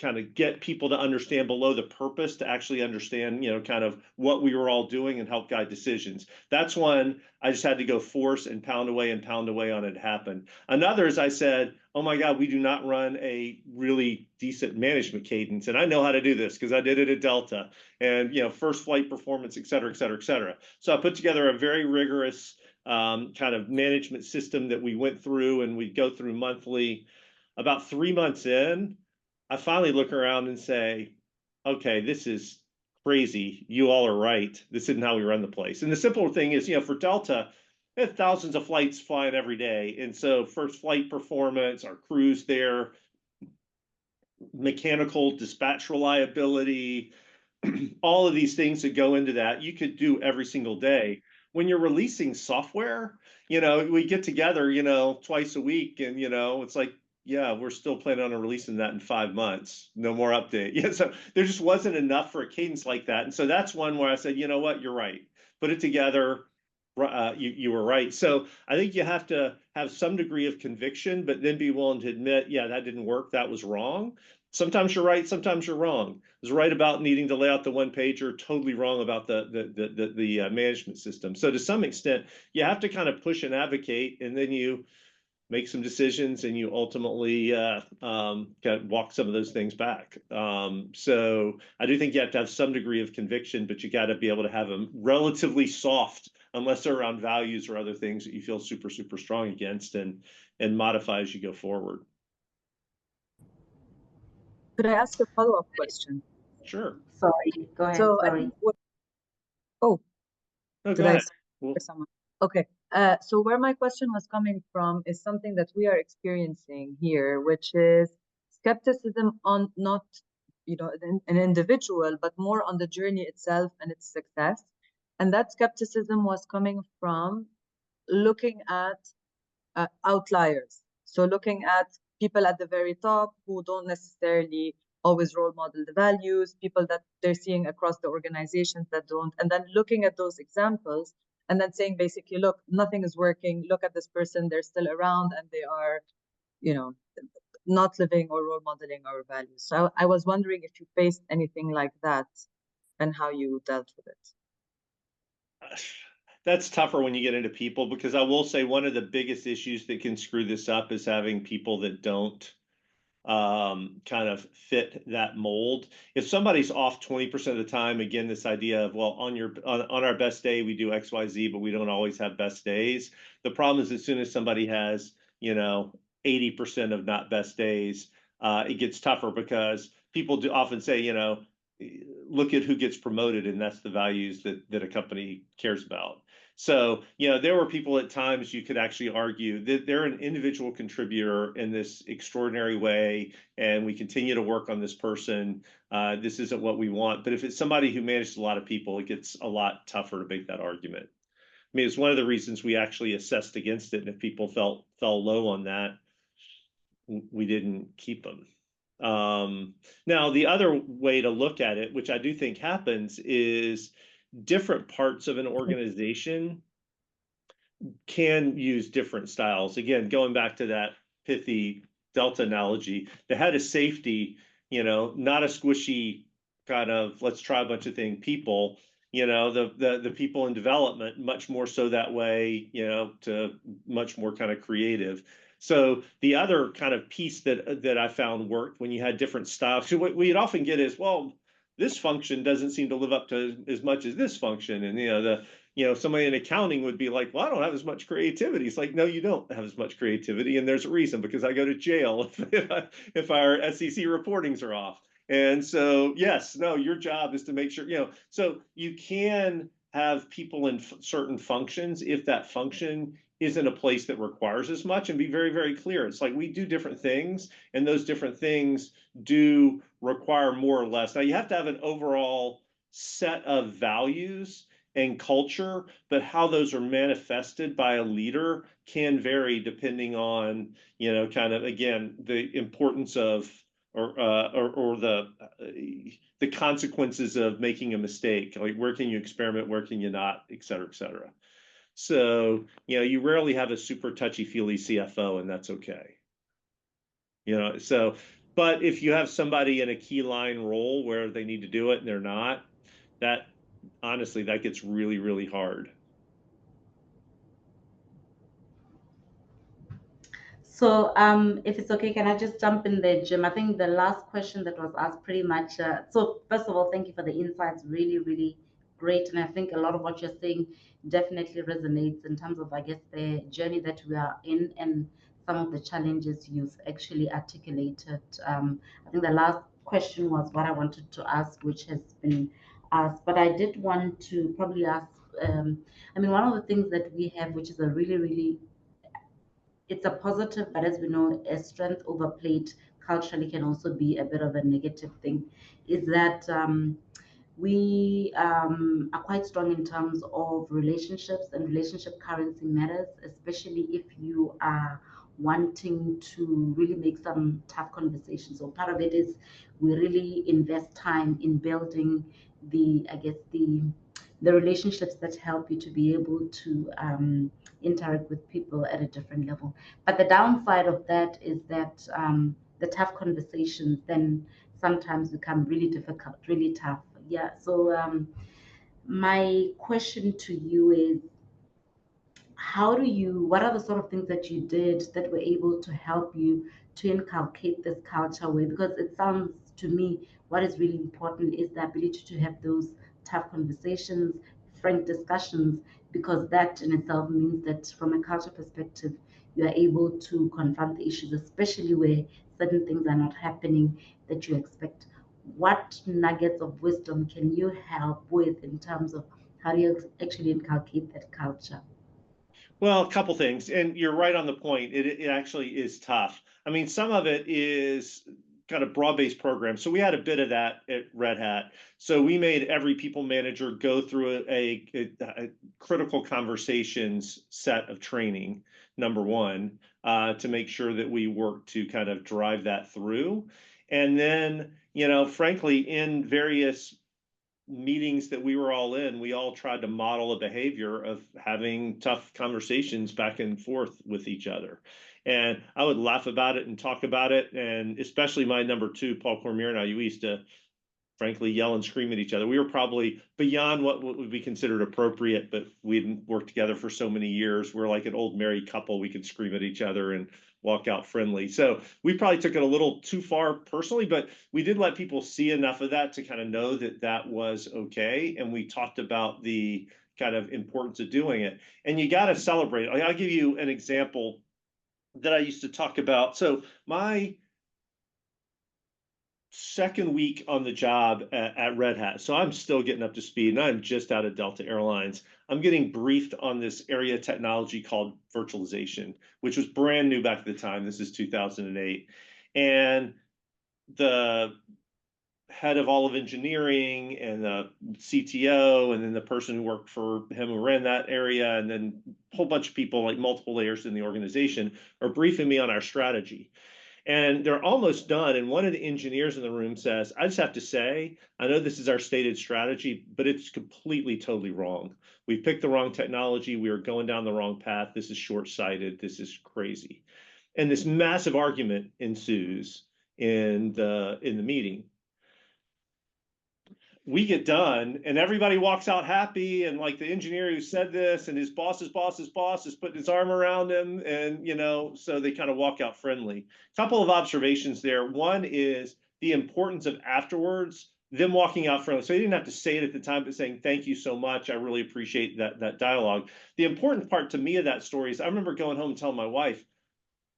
kind of get people to understand below the purpose to actually understand, kind of what we were all doing and help guide decisions. That's one I just had to go force and pound away on it happen. Another is I said, oh my God, we do not run a really decent management cadence. And I know how to do this because I did it at Delta and, first flight performance, et cetera, et cetera, et cetera. So I put together a very rigorous kind of management system that we went through and we'd go through monthly. About 3 months in, I finally look around and say, okay, this is crazy. You all are right. This isn't how we run the place. And the simple thing is, for Delta, we have thousands of flights flying every day. And so first flight performance, our crews there, mechanical dispatch reliability, all of these things that go into that, you could do every single day. When you're releasing software, we get together, twice a week and, it's like, yeah, we're still planning on releasing that in 5 months. No more update. Yeah, so there just wasn't enough for a cadence like that. And so that's one where I said, you know what, you're right. Put it together. You were right. So I think you have to have some degree of conviction, but then be willing to admit, yeah, that didn't work. That was wrong. Sometimes you're right. Sometimes you're wrong. I was right about needing to lay out the one pager. Totally wrong about the management system. So to some extent, you have to kind of push and advocate, and then you make some decisions and you ultimately kind of walk some of those things back. So I do think you have to have some degree of conviction, but you got to be able to have them relatively soft, unless they're around values or other things that you feel super, super strong against, and modify as you go forward. Could I ask a follow-up question? Sure. Sorry, go ahead. So Sorry. No, did go I ahead. speak for someone? Okay. So where my question was coming from is something that we are experiencing here, which is skepticism on not, an individual, but more on the journey itself and its success. And that skepticism was coming from looking at outliers. So looking at people at the very top who don't necessarily always role model the values, people that they're seeing across the organizations that don't, and then looking at those examples and then saying basically, look, nothing is working. Look at this person, they're still around and they are, not living or role modeling our values. So I was wondering if you faced anything like that and how you dealt with it. That's tougher when you get into people, because I will say one of the biggest issues that can screw this up is having people that don't kind of fit that mold. If somebody's off 20% of the time, again, this idea of, well, on our best day, we do XYZ, but we don't always have best days. The problem is as soon as somebody has, 80% of not best days, it gets tougher, because people do often say, look at who gets promoted, and that's the values that a company cares about. So, there were people at times you could actually argue that they're an individual contributor in this extraordinary way, and we continue to work on this person. This isn't what we want. But if it's somebody who manages a lot of people, it gets a lot tougher to make that argument. I mean, it's one of the reasons we actually assessed against it. And if people fell low on that, we didn't keep them. Now, the other way to look at it, which I do think happens, is different parts of an organization can use different styles. Again, going back to that pithy Delta analogy, they had a safety, not a squishy kind of let's try a bunch of things people. The people in development much more so that way, to much more kind of creative. So the other kind of piece that I found worked when you had different styles. So what we'd often get is, well, this function doesn't seem to live up to as much as this function, and somebody in accounting would be like, well, I don't have as much creativity. It's like, no, you don't have as much creativity, and there's a reason, because I go to jail if our SEC reportings are off. And so, yes, no, your job is to make sure, so you can have people in certain functions if that function isn't a place that requires as much, and be very, very clear. It's like we do different things, and those different things do require more or less. Now, you have to have an overall set of values and culture, but how those are manifested by a leader can vary depending on, kind of, again, the importance of or the consequences of making a mistake. Like, where can you experiment, where can you not, et cetera, et cetera. So, you rarely have a super touchy-feely CFO, and that's okay. So, but if you have somebody in a key line role where they need to do it and they're not, that honestly, that gets really, really hard. So if it's okay, can I just jump in there, Jim? I think the last question that was asked pretty much, so first of all, thank you for the insights, really, really great. And I think a lot of what you're saying definitely resonates in terms of, I guess, the journey that we are in and some of the challenges you've actually articulated. I think the last question was what I wanted to ask, which has been asked, but I did want to probably ask, I mean, one of the things that we have, which is a really, really it's a positive, but as we know, a strength overplayed culturally can also be a bit of a negative thing, is that we are quite strong in terms of relationships, and relationship currency matters, especially if you are wanting to really make some tough conversations. So part of it is we really invest time in building I guess, the relationships that help you to be able to interact with people at a different level. But the downside of that is that the tough conversations then sometimes become really difficult, really tough. Yeah. So my question to you is, what are the sort of things that you did that were able to help you to inculcate this culture way? Because it sounds to me what is really important is the ability to have those tough conversations, frank discussions, because that in itself means that from a culture perspective, you are able to confront the issues, especially where certain things are not happening that you expect. What nuggets of wisdom can you help with in terms of how do you actually inculcate that culture? Well, a couple things, and you're right on the point. It actually is tough. I mean, some of it is kind of broad-based programs. So we had a bit of that at Red Hat. So we made every people manager go through a critical conversations set of training, number one, to make sure that we work to kind of drive that through. And then, frankly, in various meetings that we were all in, we all tried to model a behavior of having tough conversations back and forth with each other. And I would laugh about it and talk about it. And especially my number two, Paul Cormier, and I, we used to frankly yell and scream at each other. We were probably beyond what would be considered appropriate, but we'd worked together for so many years. We're like an old married couple. We could scream at each other and walk out friendly. So we probably took it a little too far personally, but we did let people see enough of that to kind of know that that was okay. And we talked about the kind of importance of doing it. And you got to celebrate. I'll give you an example that I used to talk about. So my second week on the job at Red Hat. So I'm still getting up to speed, and I'm just out of Delta Airlines. I'm getting briefed on this area of technology called virtualization, which was brand new back at the time. This is 2008. And the head of all of engineering and the CTO, and then the person who worked for him who ran that area, and then a whole bunch of people, like multiple layers in the organization, are briefing me on our strategy. And they're almost done. And one of the engineers in the room says, I just have to say, I know this is our stated strategy, but it's completely, totally wrong. We picked the wrong technology. We are going down the wrong path. This is short-sighted. This is crazy. And this massive argument ensues in the meeting. We get done and everybody walks out happy, and like the engineer who said this and his boss's boss is putting his arm around him, and so they kind of walk out friendly. Couple of observations there. One is the importance of afterwards, them walking out friendly. So they didn't have to say it at the time, but saying, thank you so much. I really appreciate that dialogue. The important part to me of that story is I remember going home and telling my wife,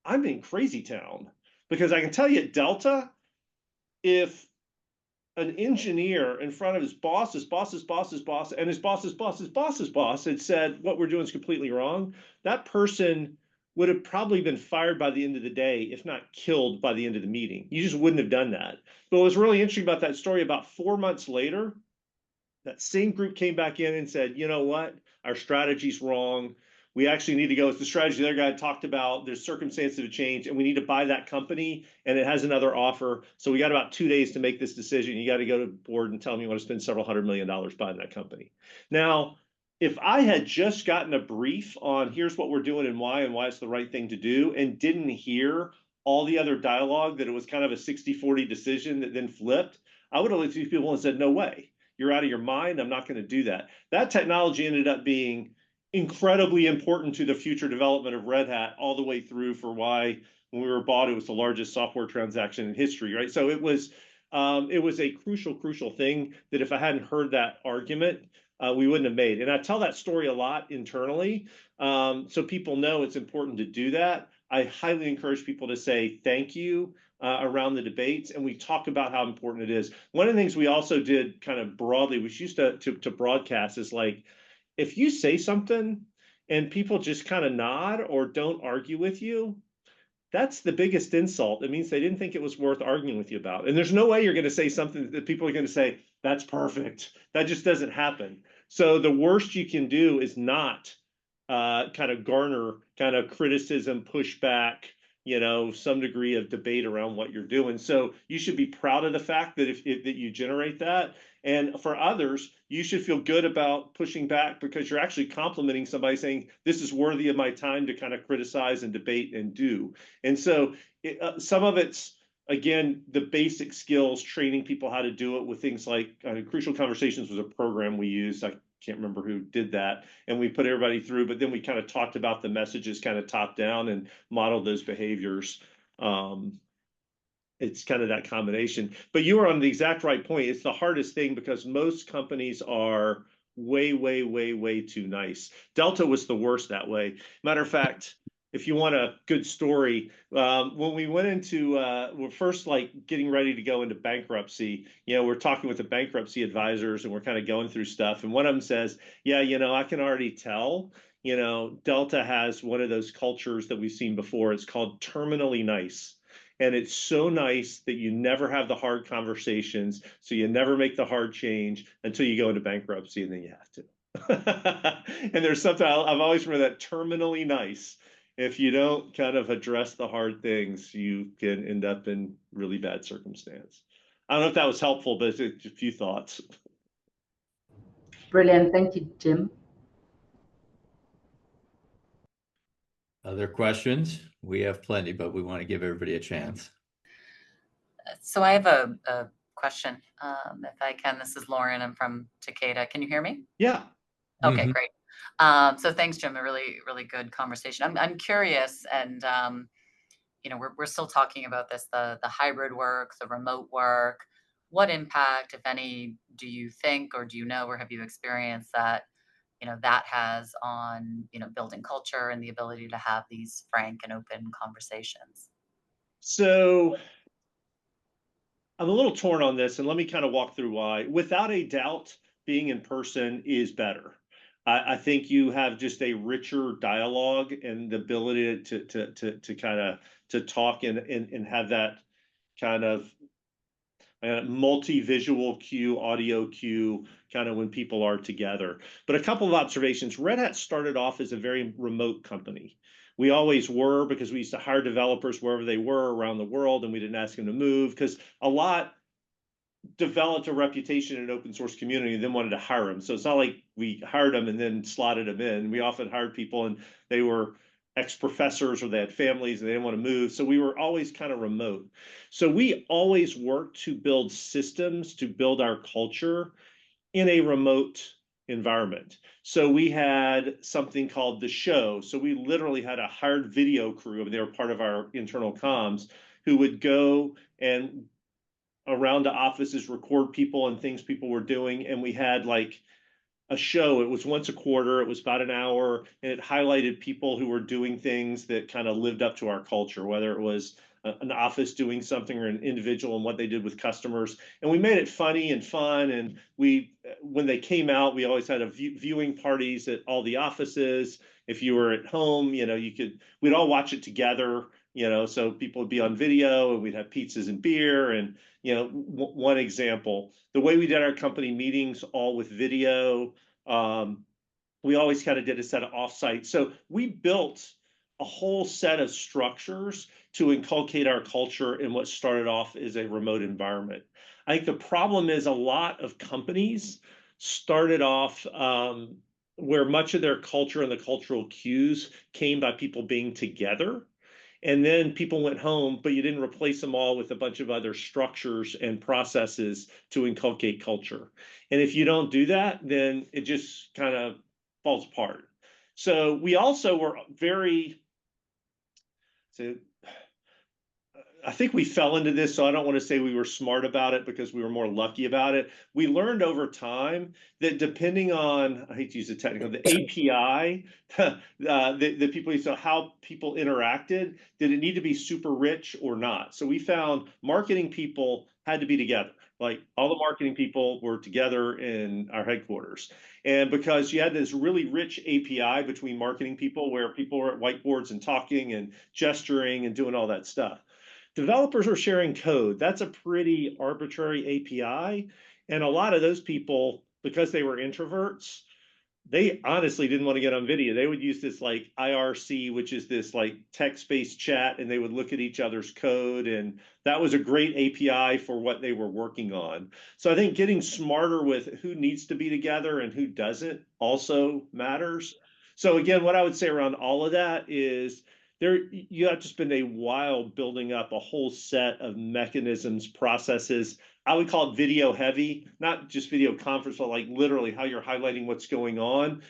I'm in crazy town, because I can tell you at Delta, if an engineer in front of his boss, and his boss's boss had said, what we're doing is completely wrong, that person would have probably been fired by the end of the day, if not killed by the end of the meeting. You just wouldn't have done that. But what was really interesting about that story, about 4 months later, That same group came back in and said, you know what, our strategy's wrong. We actually need to go with the strategy the other guy talked about. There's circumstances have changed, and we need to buy that company, and it has another offer. So we got about 2 days to make this decision. You got to go to the board and tell me you want to spend several $100 million buying that company. Now, if I had just gotten a brief on here's what we're doing and why it's the right thing to do, and didn't hear all the other dialogue that it was kind of a 60-40 decision that then flipped, I would have looked at these people and said, no way. You're out of your mind. I'm not going to do that. That technology ended up being incredibly important to the future development of Red Hat all the way through for why when we were bought, it was the largest software transaction in history, right? So it was a crucial thing that if I hadn't heard that argument, we wouldn't have made. And I tell that story a lot internally, so people know it's important to do that. I highly encourage people to say thank you around the debates, and we talk about how important it is. One of the things we also did kind of broadly, we used to broadcast is like, if you say something and people just kind of nod or don't argue with you, that's the biggest insult. It means they didn't think it was worth arguing with you about. And there's no way you're going to say something that people are going to say, that's perfect. That just doesn't happen. So the worst you can do is not kind of garner kind of criticism, pushback, some degree of debate around what you're doing. So you should be proud of the fact that that you generate that. And for others, you should feel good about pushing back because you're actually complimenting somebody saying, this is worthy of my time to kind of criticize and debate and do. And so some of it's, again, the basic skills, training people how to do it with things like Crucial Conversations was a program we used. I can't remember who did that. And we put everybody through, but then we kind of talked about the messages kind of top down and modeled those behaviors. It's kind of that combination. But you were on the exact right point. It's the hardest thing because most companies are way too nice. Delta was the worst that way. Matter of fact, if you want a good story, when we went into, we're first like getting ready to go into bankruptcy, we're talking with the bankruptcy advisors and we're kind of going through stuff. And one of them says, yeah, I can already tell, Delta has one of those cultures that we've seen before. It's called terminally nice. And it's so nice that you never have the hard conversations. So you never make the hard change until you go into bankruptcy and then you have to. And there's something I've always remembered that terminally nice. If you don't kind of address the hard things, you can end up in really bad circumstance. I don't know if that was helpful, but it's a few thoughts. Brilliant. Thank you, Jim. Other questions? We have plenty, but we want to give everybody a chance. So I have a question, if I can. This is Lauren. I'm from Takeda. Can you hear me? Yeah. Okay, great. So thanks, Jim. A really good conversation. I'm curious, and we're still talking about this, the hybrid work, the remote work. What impact, if any, do you think, or do you know, or have you experienced that that has on building culture and the ability to have these frank and open conversations? So I'm a little torn on this, and let me kind of walk through why. Without a doubt, being in person is better. I think you have just a richer dialogue and the ability to kind of to talk and have that kind of multi-visual cue, audio cue, kind of when people are together. But a couple of observations. Red Hat started off as a very remote company. We always were, because we used to hire developers wherever they were around the world, and we didn't ask them to move because a lot developed a reputation in an open source community and then wanted to hire them. So it's not like we hired them and then slotted them in. We often hired people and they were ex-professors or they had families and they didn't want to move. So we were always kind of remote. So we always worked to build systems, to build our culture in a remote environment. So we had something called the show. So we literally had a hired video crew, and they were part of our internal comms, who would go and around the offices, record people and things people were doing. And we had like a show. It was once a quarter. It was about an hour, and it highlighted people who were doing things that kind of lived up to our culture, whether it was an office doing something or an individual and what they did with customers. And we made it funny and fun. And when they came out, we always had viewing parties at all the offices. If you were at home, we'd all watch it together. so people would be on video and we'd have pizzas and beer. And, one example, the way we did our company meetings, all with video, we always kind of did a set of offsite. So we built a whole set of structures to inculcate our culture in what started off as a remote environment. I think the problem is a lot of companies started off where much of their culture and the cultural cues came by people being together. And then people went home, but you didn't replace them all with a bunch of other structures and processes to inculcate culture. And if you don't do that, then it just kind of falls apart. So we also were I think we fell into this, so I don't want to say we were smart about it because we were more lucky about it. We learned over time that depending on, I hate to use the technical, the API, the people, so how people interacted, did it need to be super rich or not? So we found marketing people had to be together. Like all the marketing people were together in our headquarters. And because you had this really rich API between marketing people where people were at whiteboards and talking and gesturing and doing all that stuff. Developers are sharing code. That's a pretty arbitrary API. And a lot of those people, because they were introverts, they honestly didn't want to get on video. They would use this like IRC, which is this like text-based chat, and they would look at each other's code. And that was a great API for what they were working on. So I think getting smarter with who needs to be together and who doesn't also matters. So again, what I would say around all of that is you have to spend a while building up a whole set of mechanisms, processes. I would call it video heavy, not just video conference, but like literally how you're highlighting what's going on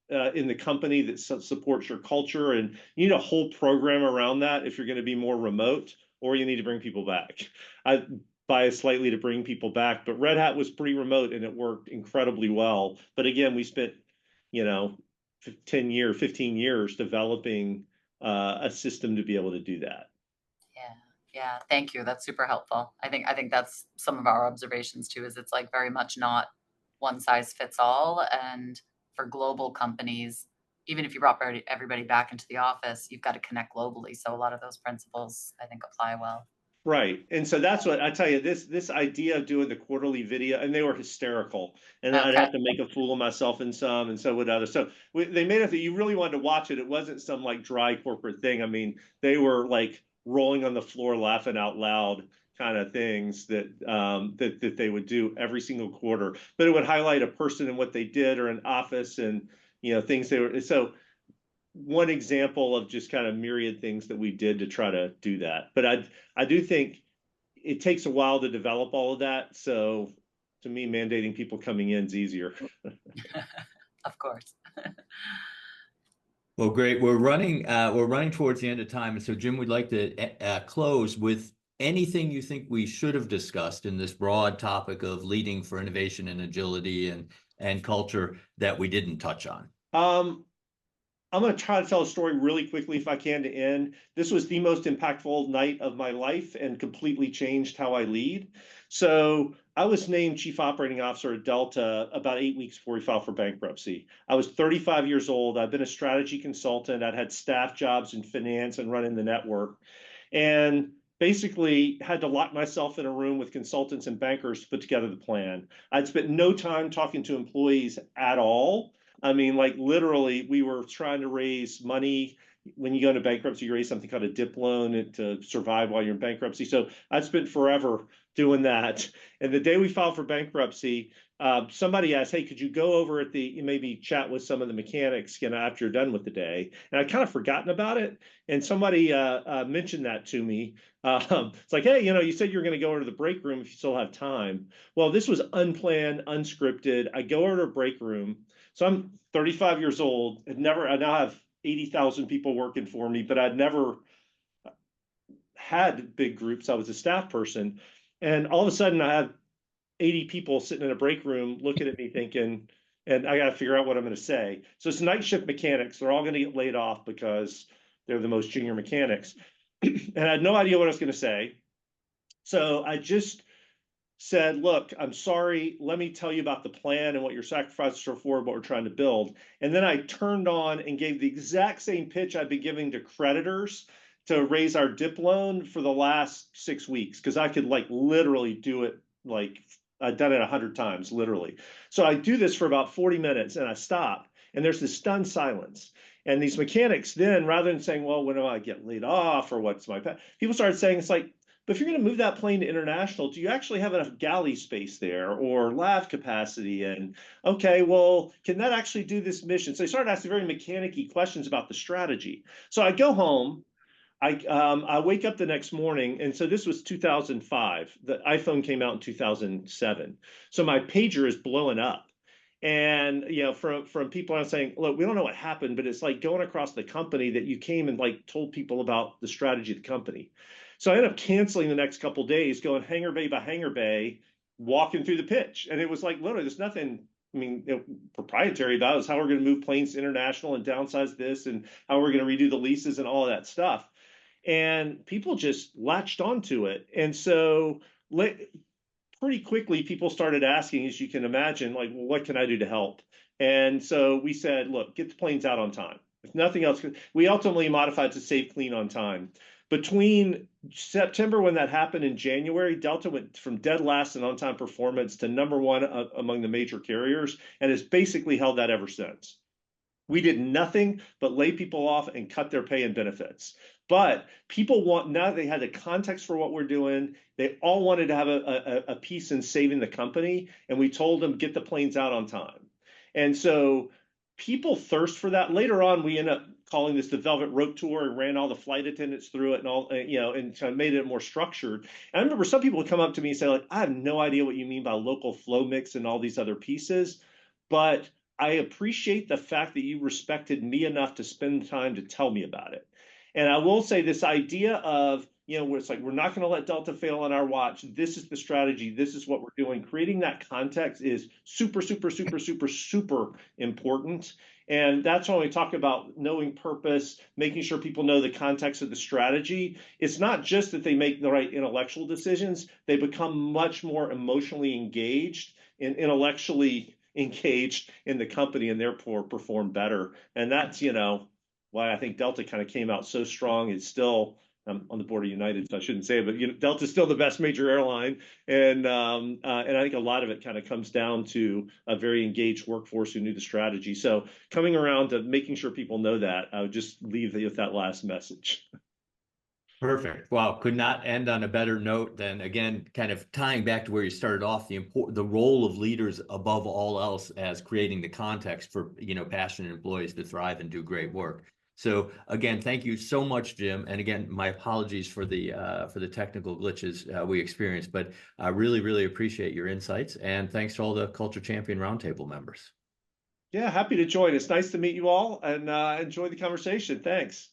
in the company that supports your culture. And you need a whole program around that if you're going to be more remote, or you need to bring people back. I bias slightly to bring people back, but Red Hat was pretty remote and it worked incredibly well. But again, we spent, 15 years developing a system to be able to do that. Yeah, thank you. That's super helpful. I think that's some of our observations too, is it's like very much not one size fits all. And for global companies, even if you brought everybody back into the office, you've got to connect globally. So a lot of those principles, I think, apply well. Right. And so that's what I tell you, this idea of doing the quarterly video, and they were hysterical. And I'd have to make a fool of myself in some, and so would others. So they made it that you really wanted to watch it. It wasn't some like dry corporate thing. I mean, they were like rolling on the floor, laughing out loud kind of things that that they would do every single quarter. But it would highlight a person and what they did, or an office, and things they were. So one example of just kind of myriad things that we did to try to do that. But I do think it takes a while to develop all of that. So to me, mandating people coming in is easier. Of course. Well, great. We're running towards the end of time. And so Jim, we'd like to close with anything you think we should have discussed in this broad topic of leading for innovation and agility and culture that we didn't touch on. I'm going to try to tell a story really quickly if I can to end. This was the most impactful night of my life and completely changed how I lead. So I was named Chief Operating Officer at Delta about 8 weeks before we filed for bankruptcy. I was 35 years old. I've been a strategy consultant. I'd had staff jobs in finance and running the network. And basically had to lock myself in a room with consultants and bankers to put together the plan. I'd spent no time talking to employees at all. I mean, like literally, we were trying to raise money. When you go into bankruptcy, you raise something called a DIP loan to survive while you're in bankruptcy. So I spent forever doing that. And the day we filed for bankruptcy, somebody asked, "Hey, could you go over at maybe chat with some of the mechanics, after you're done with the day?" And I'd kind of forgotten about it. And somebody mentioned that to me. It's like, "Hey, you said you're going to go over to the break room if you still have time." Well, this was unplanned, unscripted. I go over to a break room. So I'm 35 years old. I now have 80,000 people working for me, but I'd never had big groups. I was a staff person. And all of a sudden I have 80 people sitting in a break room looking at me thinking, and I got to figure out what I'm going to say. So it's night shift mechanics. They're all going to get laid off because they're the most junior mechanics. And I had no idea what I was going to say. So I just said, "Look, I'm sorry. Let me tell you about the plan and what your sacrifices are for, what we're trying to build." And then I turned on and gave the exact same pitch I'd been giving to creditors to raise our DIP loan for the last 6 weeks because I could like literally do it like I've done it 100 times, literally. So I do this for about 40 minutes and I stop, and there's this stunned silence. And these mechanics then, rather than saying, well, when do I get laid off or what's my path, people started saying, it's like, but if you're going to move that plane to international, do you actually have enough galley space there or lav capacity? And okay, well, can that actually do this mission? So they started asking very mechanic-y questions about the strategy. So I go home. I wake up the next morning, and so this was 2005. The iPhone came out in 2007. So my pager is blowing up. And you know, from people I'm saying, look, we don't know what happened, but it's like going across the company that you came and like told people about the strategy of the company. So I ended up canceling the next couple of days, going hangar bay by hangar bay, walking through the pitch. And it was like literally there's nothing, I mean, proprietary about it. Is how we're going to move planes to international and downsize this and how we're going to redo the leases and all of that stuff. And people just latched onto it. And so pretty quickly, people started asking, as you can imagine, like, well, what can I do to help? And so we said, look, get the planes out on time. If nothing else, we ultimately modified to save clean on time. Between September, when that happened, in January, Delta went from dead last in on-time performance to #1 among the major carriers, and has basically held that ever since. We did nothing but lay people off and cut their pay and benefits. But people want, now they had the context for what we're doing, they all wanted to have a piece in saving the company, and we told them, get the planes out on time. And so people thirst for that. Later on, we end up calling this the Velvet Rope Tour and ran all the flight attendants through it and all, you know, and kind of made it more structured. And I remember some people would come up to me and say, like, I have no idea what you mean by local flow mix and all these other pieces, but I appreciate the fact that you respected me enough to spend time to tell me about it. And I will say this idea of, you know, where it's like, we're not going to let Delta fail on our watch. This is the strategy. This is what we're doing. Creating that context is super, super, super, super, super important. And that's when we talk about knowing purpose, making sure people know the context of the strategy. It's not just that they make the right intellectual decisions. They become much more emotionally engaged and intellectually engaged in the company, and therefore perform better. And that's, you know, why I think Delta kind of came out so strong. It's still, I'm on the board of United, so I shouldn't say it, but you know, Delta's still the best major airline. And I think a lot of it kind of comes down to a very engaged workforce who knew the strategy. So coming around to making sure people know that, I would just leave with that last message. Perfect. Wow, could not end on a better note than, again, kind of tying back to where you started off, the role of leaders above all else as creating the context for, you know, passionate employees to thrive and do great work. So again, thank you so much, Jim. And again, my apologies for the technical glitches we experienced, but I really, really appreciate your insights. And thanks to all the Culture Champion Roundtable members. Yeah, happy to join. It's nice to meet you all, and enjoy the conversation. Thanks.